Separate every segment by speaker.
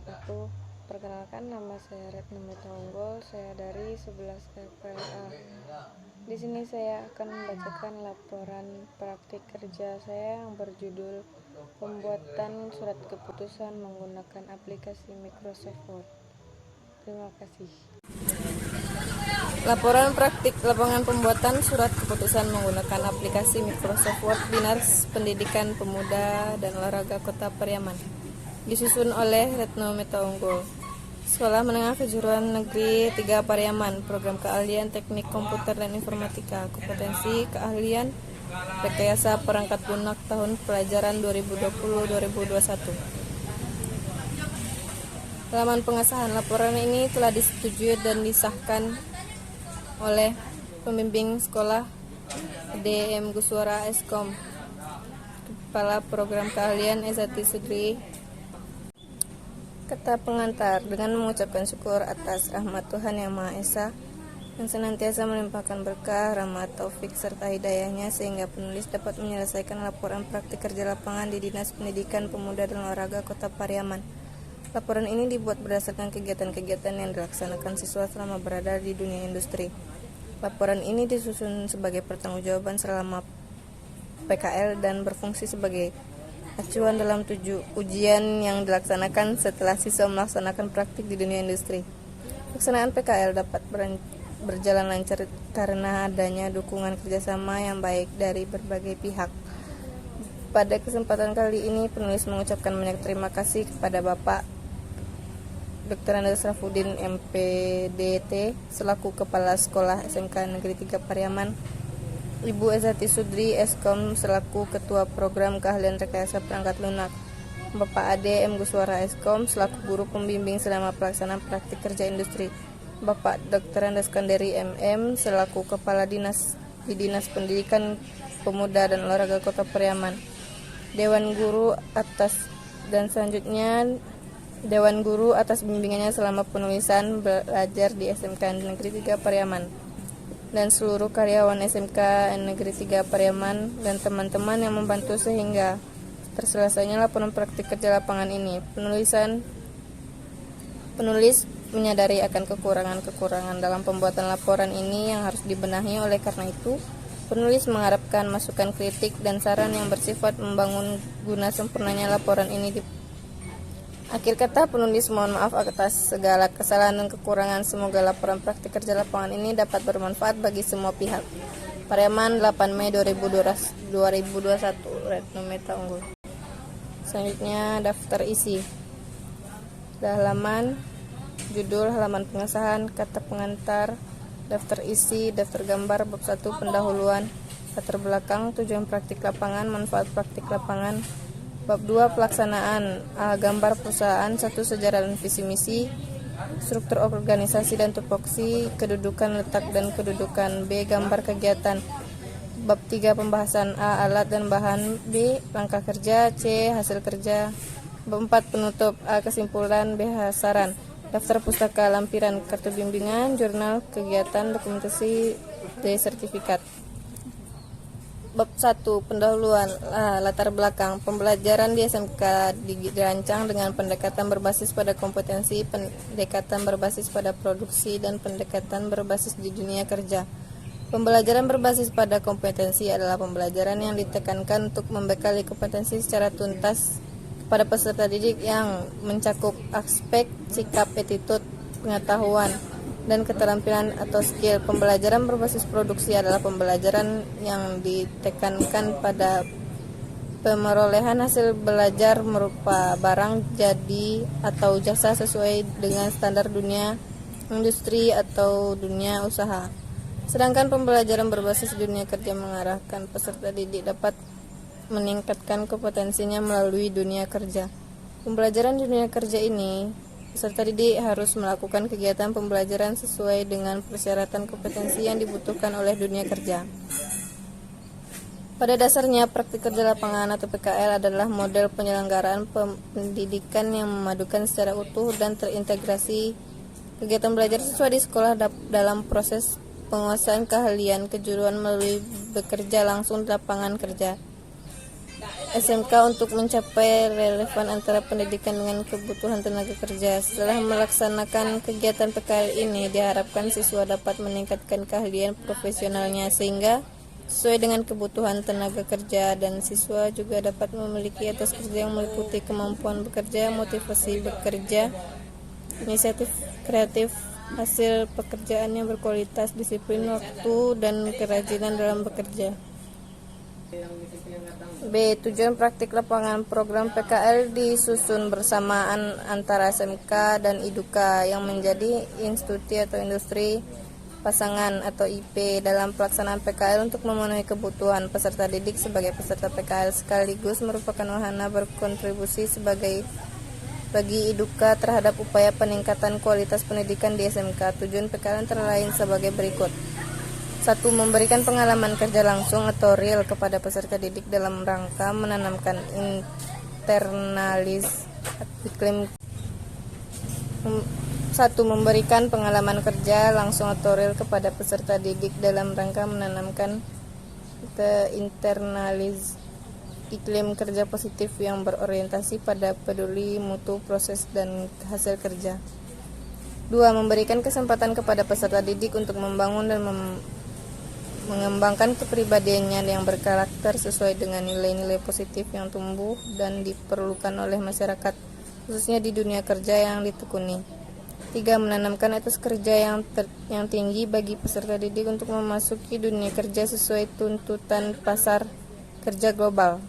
Speaker 1: wabarakatuh. Perkenalkan, nama saya Retno Unggul. Saya dari 11 FPLA. Di sini saya akan membacakan laporan praktik kerja saya yang berjudul pembuatan surat keputusan menggunakan aplikasi Microsoft Word. Terima kasih. Laporan praktik lapangan pembuatan surat keputusan menggunakan aplikasi Microsoft Word Dinas Pendidikan Pemuda dan Olahraga Kota Pariaman. Disusun oleh Retno Unggul. Sekolah Menengah Kejuruan Negeri 3 Pariaman. Program keahlian Teknik Komputer dan Informatika. Kompetensi keahlian rekayasa perangkat lunak tahun pelajaran 2020-2021. Halaman pengesahan laporan ini telah disetujui dan disahkan oleh pembimbing sekolah DM Guswara Eskom, Kepala Program Keahlian Ezati Sudri. Kata pengantar, dengan mengucapkan syukur atas rahmat Tuhan Yang Maha Esa yang senantiasa melimpahkan berkah, rahmat, taufik, serta hidayahnya sehingga penulis dapat menyelesaikan laporan praktik kerja lapangan di Dinas Pendidikan Pemuda dan Olahraga Kota Pariaman. Laporan ini dibuat berdasarkan kegiatan-kegiatan yang dilaksanakan siswa selama berada di dunia industri. Laporan ini disusun sebagai pertanggungjawaban selama PKL dan berfungsi sebagai acuan dalam 7 ujian yang dilaksanakan setelah siswa melaksanakan praktik di dunia industri. Pelaksanaan PKL dapat berjalan lancar karena adanya dukungan kerjasama yang baik dari berbagai pihak. Pada kesempatan kali ini, penulis mengucapkan banyak terima kasih kepada Bapak Dr. Andes Rafuddin MPDT selaku Kepala Sekolah SMK Negeri 3 Pariaman, Ibu Ezati Sudri Eskom selaku Ketua Program Keahlian Rekayasa Perangkat Lunak, Bapak Ade M. Guswara Eskom selaku Guru Pembimbing selama pelaksanaan praktik kerja industri, Bapak Dr. Andes Kanderi MM selaku Kepala Dinas di Dinas Pendidikan Pemuda dan Olahraga Kota Pariaman, Dewan Guru Dewan Guru atas bimbingannya selama penulisan belajar di SMK Negeri 3 Pariaman, dan seluruh karyawan SMK Negeri 3 Pariaman dan teman-teman yang membantu sehingga terselesainya laporan praktik kerja lapangan ini. Penulis menyadari akan kekurangan-kekurangan dalam pembuatan laporan ini yang harus dibenahi. Oleh karena itu, penulis mengharapkan masukan kritik dan saran yang bersifat membangun guna sempurnanya laporan ini. Akhir kata, penulis mohon maaf atas segala kesalahan dan kekurangan. Semoga laporan praktik kerja lapangan ini dapat bermanfaat bagi semua pihak. Pariaman, 8 Mei 2021. Retno Unggul. Selanjutnya, daftar isi. Halaman, judul, halaman pengesahan, kata pengantar, daftar isi, daftar gambar, bab 1 pendahuluan, latar belakang, tujuan praktik lapangan, manfaat praktik lapangan. Bab 2 pelaksanaan, gambar perusahaan, 1 sejarah dan visi misi, struktur organisasi dan tupoksi, kedudukan letak dan kedudukan. B gambar kegiatan. Bab 3 pembahasan. A alat dan bahan. B langkah kerja. C hasil kerja. Bab 4 penutup. A kesimpulan. B saran. Daftar pustaka, lampiran, kartu bimbingan, jurnal kegiatan, dokumentasi. D sertifikat. Bab 1 pendahuluan, latar belakang. Pembelajaran di SMK dirancang dengan pendekatan berbasis pada kompetensi, pendekatan berbasis pada produksi, dan pendekatan berbasis di dunia kerja. Pembelajaran berbasis pada kompetensi adalah pembelajaran yang ditekankan untuk membekali kompetensi secara tuntas kepada peserta didik yang mencakup aspek sikap, attitude, pengetahuan, dan keterampilan atau skill. Pembelajaran berbasis produksi adalah pembelajaran yang ditekankan pada pemerolehan hasil belajar berupa barang jadi atau jasa sesuai dengan standar dunia industri atau dunia usaha. Sedangkan pembelajaran berbasis dunia kerja mengarahkan peserta didik dapat meningkatkan kompetensinya melalui dunia kerja. Pembelajaran dunia kerja ini, peserta didik harus melakukan kegiatan pembelajaran sesuai dengan persyaratan kompetensi yang dibutuhkan oleh dunia kerja. Pada dasarnya, praktik kerja lapangan atau PKL adalah model penyelenggaraan pendidikan yang memadukan secara utuh dan terintegrasi kegiatan belajar siswa di sekolah dalam proses penguasaan keahlian kejuruan melalui bekerja langsung di lapangan kerja. SMK untuk mencapai relevan antara pendidikan dengan kebutuhan tenaga kerja. Setelah melaksanakan kegiatan PKL ini, diharapkan siswa dapat meningkatkan keahlian profesionalnya sehingga sesuai dengan kebutuhan tenaga kerja, dan siswa juga dapat memiliki etos kerja yang meliputi kemampuan bekerja, motivasi bekerja, inisiatif kreatif, hasil pekerjaan yang berkualitas, disiplin waktu, dan kerajinan dalam bekerja. B. Tujuan praktik lapangan program PKL disusun bersamaan antara SMK dan IDUKA yang menjadi institusi atau industri pasangan atau IP dalam pelaksanaan PKL untuk memenuhi kebutuhan peserta didik sebagai peserta PKL, sekaligus merupakan wahana berkontribusi bagi IDUKA terhadap upaya peningkatan kualitas pendidikan di SMK. Tujuan PKL antara lain sebagai berikut. 1. Memberikan pengalaman kerja langsung atau real kepada peserta didik dalam rangka menanamkan iklim. 1. Memberikan pengalaman kerja langsung atau real kepada peserta didik dalam rangka menanamkan iklim kerja positif yang berorientasi pada peduli mutu proses dan hasil kerja. 2. Memberikan kesempatan kepada peserta didik untuk membangun dan mengembangkan kepribadiannya yang berkarakter sesuai dengan nilai-nilai positif yang tumbuh dan diperlukan oleh masyarakat, khususnya di dunia kerja yang ditekuni. 3. Menanamkan etos kerja yang tinggi bagi peserta didik untuk memasuki dunia kerja sesuai tuntutan pasar kerja global.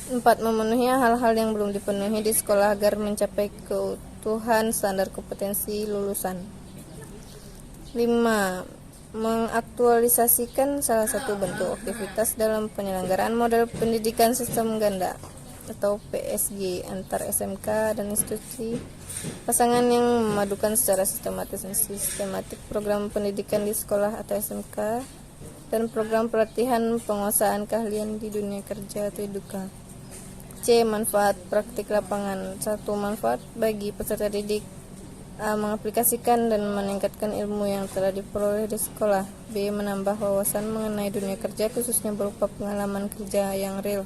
Speaker 1: 4. Memenuhi hal-hal yang belum dipenuhi di sekolah agar mencapai keutuhan standar kompetensi lulusan. 5. Mengaktualisasikan salah satu bentuk aktivitas dalam penyelenggaraan model pendidikan sistem ganda atau PSG antar SMK dan institusi pasangan yang memadukan secara sistematik program pendidikan di sekolah atau SMK dan program pelatihan penguasaan keahlian di dunia kerja atau IDUKA. C. Manfaat praktik lapangan. 1. Manfaat bagi peserta didik: A. Mengaplikasikan dan meningkatkan ilmu yang telah diperoleh di sekolah. B. Menambah wawasan mengenai dunia kerja, khususnya berupa pengalaman kerja yang real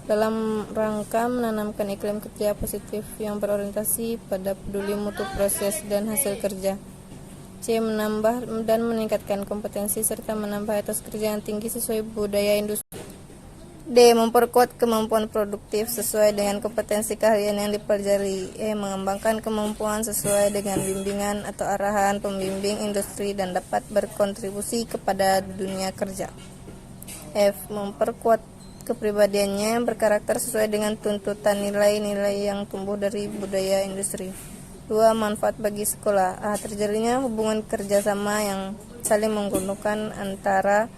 Speaker 1: dalam rangka menanamkan iklim kerja positif yang berorientasi pada peduli mutu proses dan hasil kerja. C. Menambah dan meningkatkan kompetensi serta menambah etos kerja yang tinggi sesuai budaya industri. D. Memperkuat kemampuan produktif sesuai dengan kompetensi keahlian yang dipelajari. E. Mengembangkan kemampuan sesuai dengan bimbingan atau arahan pembimbing industri dan dapat berkontribusi kepada dunia kerja. F. Memperkuat kepribadiannya yang berkarakter sesuai dengan tuntutan nilai-nilai yang tumbuh dari budaya industri. 2. Manfaat bagi sekolah. A. Terjadinya hubungan kerjasama yang saling menguntungkan antara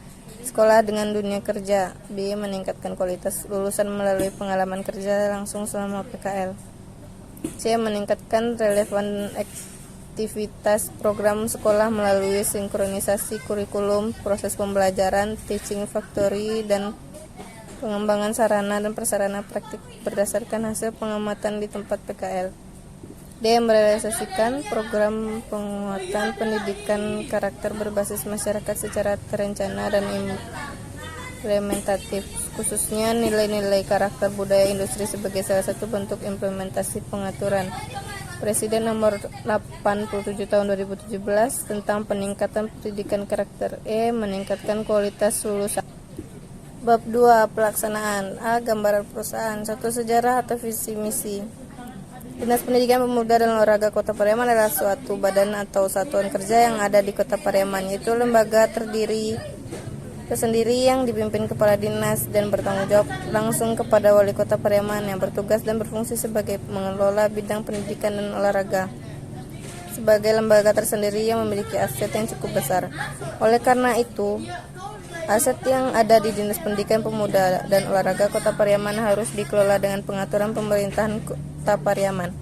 Speaker 1: sekolah dengan dunia kerja. B. Meningkatkan kualitas lulusan melalui pengalaman kerja langsung selama PKL. C. Meningkatkan relevan aktivitas program sekolah melalui sinkronisasi kurikulum, proses pembelajaran, teaching factory, dan pengembangan sarana dan prasarana praktik berdasarkan hasil pengamatan di tempat PKL. D. Merealisasikan program penguatan pendidikan karakter berbasis masyarakat secara terencana dan implementatif, khususnya nilai-nilai karakter budaya industri sebagai salah satu bentuk implementasi pengaturan Presiden nomor 87 tahun 2017 tentang peningkatan pendidikan karakter. E. Meningkatkan kualitas lulusan. Bab 2. Pelaksanaan. A. Gambaran perusahaan. 1. Sejarah atau visi misi. Dinas Pendidikan Pemuda dan Olahraga Kota Pariaman adalah suatu badan atau satuan kerja yang ada di Kota Pariaman, yaitu lembaga tersendiri yang dipimpin kepala dinas dan bertanggung jawab langsung kepada Wali Kota Pariaman yang bertugas dan berfungsi sebagai pengelola bidang pendidikan dan olahraga. Sebagai lembaga tersendiri yang memiliki aset yang cukup besar. Oleh karena itu, aset yang ada di Dinas Pendidikan Pemuda dan Olahraga Kota Pariaman harus dikelola dengan pengaturan pemerintahan Kota Pariaman.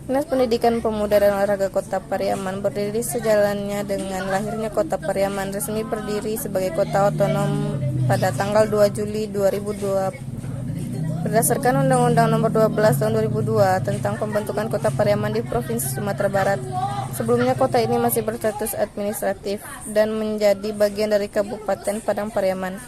Speaker 1: Dinas Pendidikan Pemuda dan Olahraga Kota Pariaman berdiri sejalannya dengan lahirnya Kota Pariaman resmi berdiri sebagai kota otonom pada tanggal 2 Juli 2002 berdasarkan Undang-Undang Nomor 12 Tahun 2002 tentang pembentukan Kota Pariaman di Provinsi Sumatera Barat. Sebelumnya kota ini masih berstatus administratif dan menjadi bagian dari Kabupaten Padang Pariaman.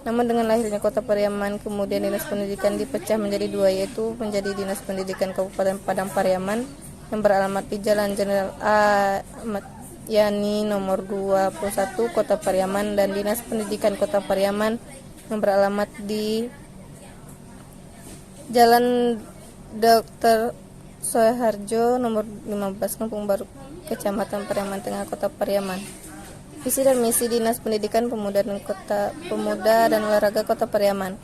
Speaker 1: Namun dengan lahirnya Kota Pariaman, kemudian Dinas Pendidikan dipecah menjadi dua, yaitu menjadi Dinas Pendidikan Kabupaten Padang Pariaman yang beralamat di Jalan Jenderal A. Ahmad Yani nomor 21 Kota Pariaman, dan Dinas Pendidikan Kota Pariaman yang beralamat di Jalan Dr. Soeharjo nomor 15 Kampung Baru Kecamatan Pariaman Tengah Kota Pariaman. Visi dan misi Dinas Pendidikan Pemuda dan Olahraga Kota Pariaman.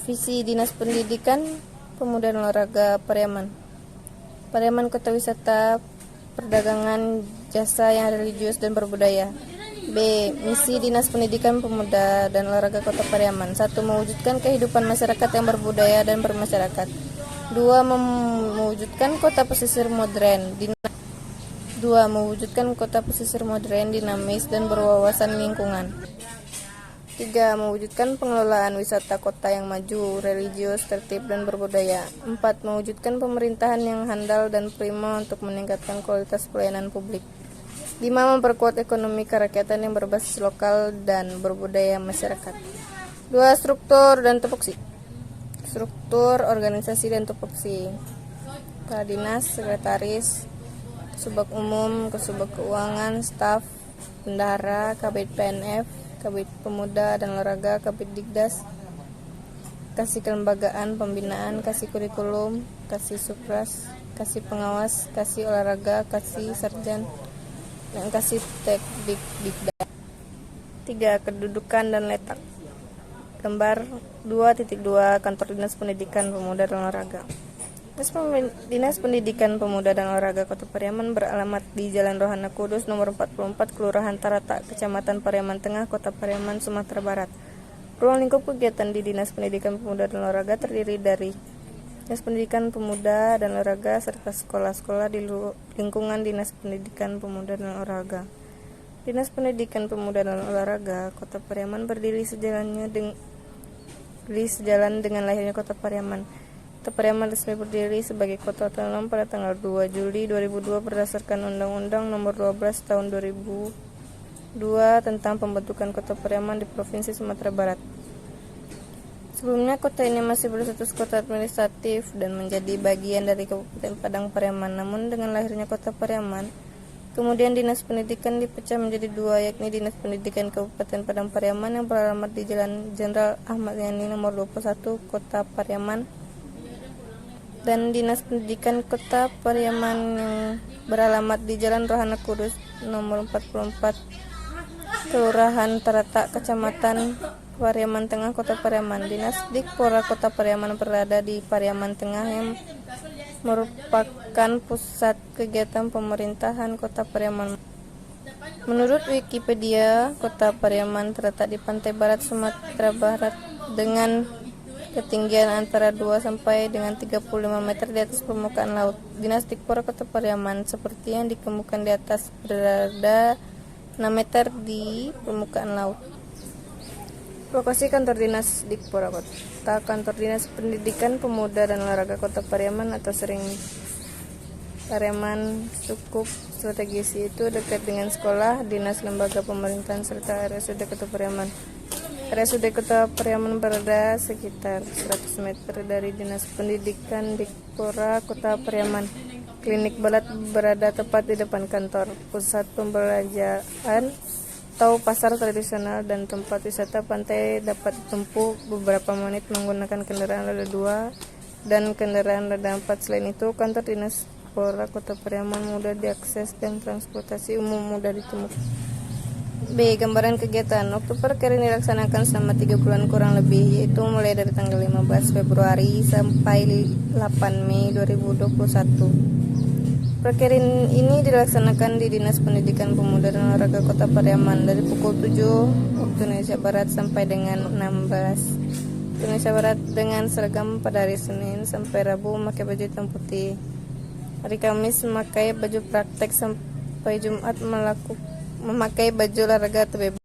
Speaker 1: Visi Dinas Pendidikan Pemuda dan Olahraga Pariaman. Pariaman kota wisata, perdagangan, jasa yang religius dan berbudaya. B. Misi Dinas Pendidikan Pemuda dan Olahraga Kota Pariaman. 1. Mewujudkan kehidupan masyarakat yang berbudaya dan bermasyarakat. 2. Mewujudkan kota pesisir modern. 2. Mewujudkan kota pesisir modern, dinamis, dan berwawasan lingkungan. 3. Mewujudkan pengelolaan wisata kota yang maju, religius, tertib, dan berbudaya. 4. Mewujudkan pemerintahan yang handal dan prima untuk meningkatkan kualitas pelayanan publik. 5. Memperkuat ekonomi kerakyatan yang berbasis lokal dan berbudaya masyarakat. 2. Struktur dan tupoksi. Struktur, organisasi, dan tupoksi. Kepala Dinas, Sekretaris, Subag Umum, Kesubag Keuangan, Staf, Bendahara, Kabid PNF, Kabid Pemuda dan Olahraga, Kabid Digdas, Kasih Kelembagaan, Pembinaan, Kasih Kurikulum, Kasih Supras, Kasih Pengawas, Kasih Olahraga, Kasih Sarjan, dan Kasih Tekdikdikdas. 3. Kedudukan dan letak. Gambar 2.2 Kantor Dinas Pendidikan Pemuda dan Olahraga. Dinas Pendidikan Pemuda dan Olahraga Kota Pariaman beralamat di Jalan Rohana Kudus nomor 44, Kelurahan Tarata, Kecamatan Pariaman Tengah, Kota Pariaman, Sumatera Barat. Ruang lingkup kegiatan di Dinas Pendidikan Pemuda dan Olahraga terdiri dari Dinas Pendidikan Pemuda dan Olahraga serta sekolah-sekolah di lingkungan Dinas Pendidikan Pemuda dan Olahraga. Dinas Pendidikan Pemuda dan Olahraga Kota Pariaman berdiri sejalan dengan lahirnya Kota Pariaman. Kota Pariaman resmi berdiri sebagai kota otonom pada tanggal 2 Juli 2002 berdasarkan Undang-Undang Nomor 12 Tahun 2002 tentang pembentukan Kota Pariaman di Provinsi Sumatera Barat. Sebelumnya kota ini masih berstatus kota administratif dan menjadi bagian dari Kabupaten Padang Pariaman. Namun dengan lahirnya Kota Pariaman, kemudian Dinas Pendidikan dipecah menjadi dua, yakni Dinas Pendidikan Kabupaten Padang Pariaman yang beralamat di Jalan Jenderal Ahmad Yani nomor 21 Kota Pariaman, dan Dinas Pendidikan Kota Pariaman yang beralamat di Jalan Rohana Kudus nomor 44 Kelurahan Tarata, Kecamatan Pariaman Tengah, Kota Pariaman. Dinas Dikpora Kota Pariaman berada di Pariaman Tengah yang merupakan pusat kegiatan pemerintahan Kota Pariaman. Menurut Wikipedia, Kota Pariaman terletak di pantai barat Sumatera Barat dengan ketinggian antara 2 sampai dengan 35 meter di atas permukaan laut. Dinas Dikpora Kota Pariaman seperti yang dikemukakan di atas berada 6 meter di permukaan laut. Lokasi kantor Dinas Dikpora Kota. Kantor Dinas Pendidikan Pemuda dan Olahraga Kota Pariaman atau sering Pariaman cukup strategis, yaitu dekat dengan sekolah, dinas, lembaga pemerintahan serta RSUD Kota Pariaman. RSUD Kota Pariaman berada sekitar 100 meter dari Dinas Pendidikan Dikpora Kota Pariaman. Klinik Balat berada tepat di depan kantor. Pusat pembelanjaan atau pasar tradisional dan tempat wisata pantai dapat ditempuh beberapa menit menggunakan kendaraan roda 2 dan kendaraan roda 4. Selain itu, kantor Dinas Dikpora Kota Pariaman mudah diakses dan transportasi umum mudah ditemukan. B. Gambaran kegiatan. Waktu perkiraan dilaksanakan selama 3 bulan kurang lebih, yaitu mulai dari tanggal 15 Februari sampai 8 Mei 2021. Perkiraan ini dilaksanakan di Dinas Pendidikan Pemuda dan Olahraga Kota Pariaman dari pukul 7 waktu Indonesia Barat sampai dengan 16 waktu Indonesia Barat dengan seragam pada hari Senin sampai Rabu memakai baju hitam putih. Hari Kamis memakai baju praktek sampai Jumat memakai baju olahraga atau bebas.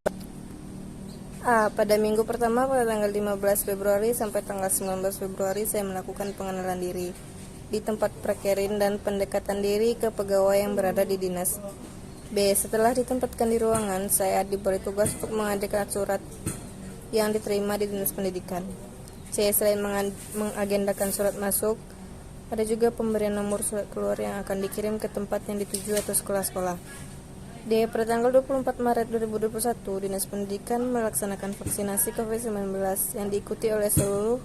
Speaker 1: Pada minggu pertama pada tanggal 15 Februari sampai tanggal 19 Februari saya melakukan pengenalan diri di tempat prakerin dan pendekatan diri ke pegawai yang berada di dinas. B. Setelah ditempatkan di ruangan, saya diberi tugas untuk mengadakan surat yang diterima di Dinas Pendidikan. C. Selain mengagendakan surat masuk, ada juga pemberian nomor surat keluar yang akan dikirim ke tempat yang dituju atau sekolah-sekolah. D. Pada tanggal 24 Maret 2021, Dinas Pendidikan melaksanakan vaksinasi COVID-19 yang diikuti oleh seluruh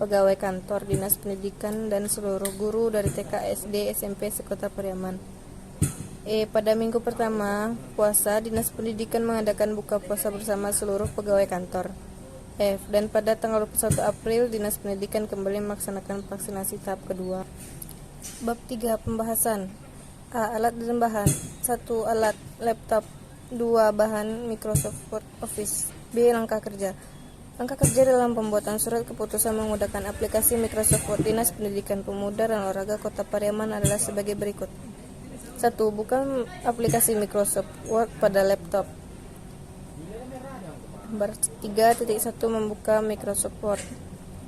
Speaker 1: pegawai kantor Dinas Pendidikan dan seluruh guru dari TK, SD, SMP sekota Pariaman. E. Pada minggu pertama puasa, Dinas Pendidikan mengadakan buka puasa bersama seluruh pegawai kantor. F. Dan pada tanggal 21 April, Dinas Pendidikan kembali melaksanakan vaksinasi tahap kedua. Bab 3. Pembahasan. A. Alat dan bahan. 1. Alat laptop. 2. Bahan Microsoft Office. B. Langkah kerja. Langkah kerja dalam pembuatan surat keputusan menggunakan aplikasi Microsoft Word Dinas Pendidikan Pemuda dan Olahraga Kota Pariaman adalah sebagai berikut. 1. Buka aplikasi Microsoft Word pada laptop. Nomor 3.1. Membuka Microsoft Word.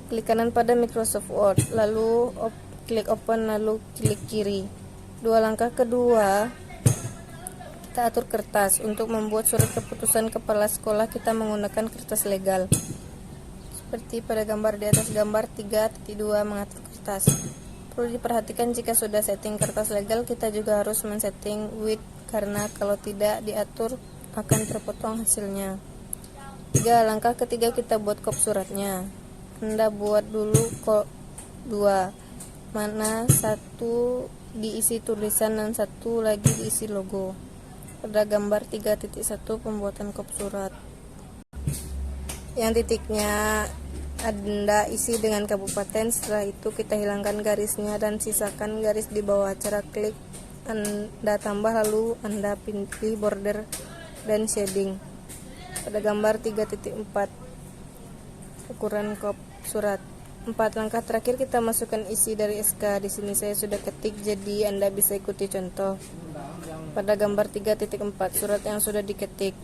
Speaker 1: Klik kanan pada Microsoft Word, lalu klik open, lalu klik kiri. 2. Langkah kedua, kita atur kertas. Untuk membuat surat keputusan kepala sekolah, kita menggunakan kertas legal. Seperti pada gambar di atas. Gambar 3.2 mengatur kertas. Perlu diperhatikan jika sudah setting kertas legal, kita juga harus men-setting width, karena kalau tidak diatur akan terpotong hasilnya. 3. Langkah ketiga, kita buat kop suratnya. Anda buat dulu kop 2, mana satu diisi tulisan dan satu lagi diisi logo. Pada gambar 3.1 pembuatan kop surat, yang titiknya Anda isi dengan kabupaten. Setelah itu kita hilangkan garisnya dan sisakan garis di bawah. Cara klik Anda tambah, lalu Anda pilih border dan shading. Pada gambar 3.4 ukuran kop surat. 4. Langkah terakhir, kita masukkan isi dari SK. Di sini saya sudah ketik, jadi Anda bisa ikuti contoh. Pada gambar 3.4 surat yang sudah diketik.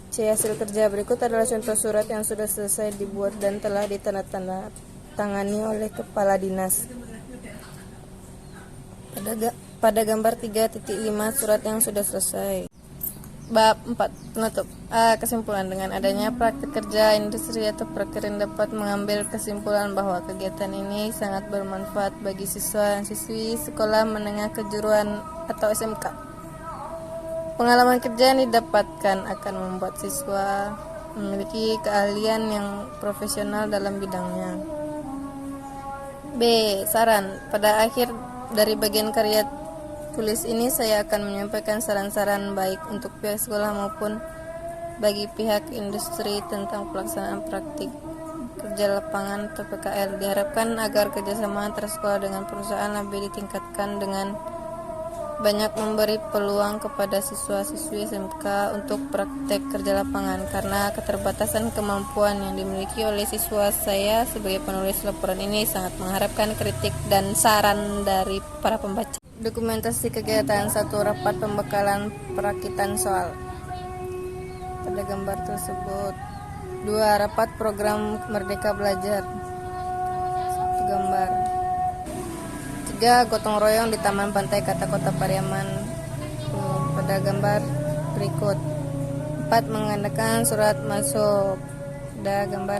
Speaker 1: C. Hasil kerja. Berikut adalah contoh surat yang sudah selesai dibuat dan telah ditandatangani oleh kepala dinas. Pada gambar 3.5 surat yang sudah selesai. Bab 4. Penutup. A. Kesimpulan. Dengan adanya praktik kerja industri atau prakerja dapat mengambil kesimpulan bahwa kegiatan ini sangat bermanfaat bagi siswa dan siswi sekolah menengah kejuruan atau SMK. Pengalaman kerja yang didapatkan akan membuat siswa memiliki keahlian yang profesional dalam bidangnya. B. Saran. Pada akhir dari bagian karya tulis ini, saya akan menyampaikan saran-saran baik untuk pihak sekolah maupun bagi pihak industri tentang pelaksanaan praktik kerja lapangan atau PKL. Diharapkan agar kerjasama antara sekolah dengan perusahaan lebih ditingkatkan dengan banyak memberi peluang kepada siswa-siswi SMK untuk praktek kerja lapangan. Karena keterbatasan kemampuan yang dimiliki oleh siswa, saya sebagai penulis laporan ini sangat mengharapkan kritik dan saran dari para pembaca. Dokumentasi kegiatan. 1. Rapat pembekalan perakitan soal. Pada gambar tersebut. 2. Rapat program Merdeka Belajar. 1 gambar. 3. Gotong royong di Taman Pantai Kota Pariaman. Pada gambar berikut. 4. Mengadakan surat masuk. Pada gambar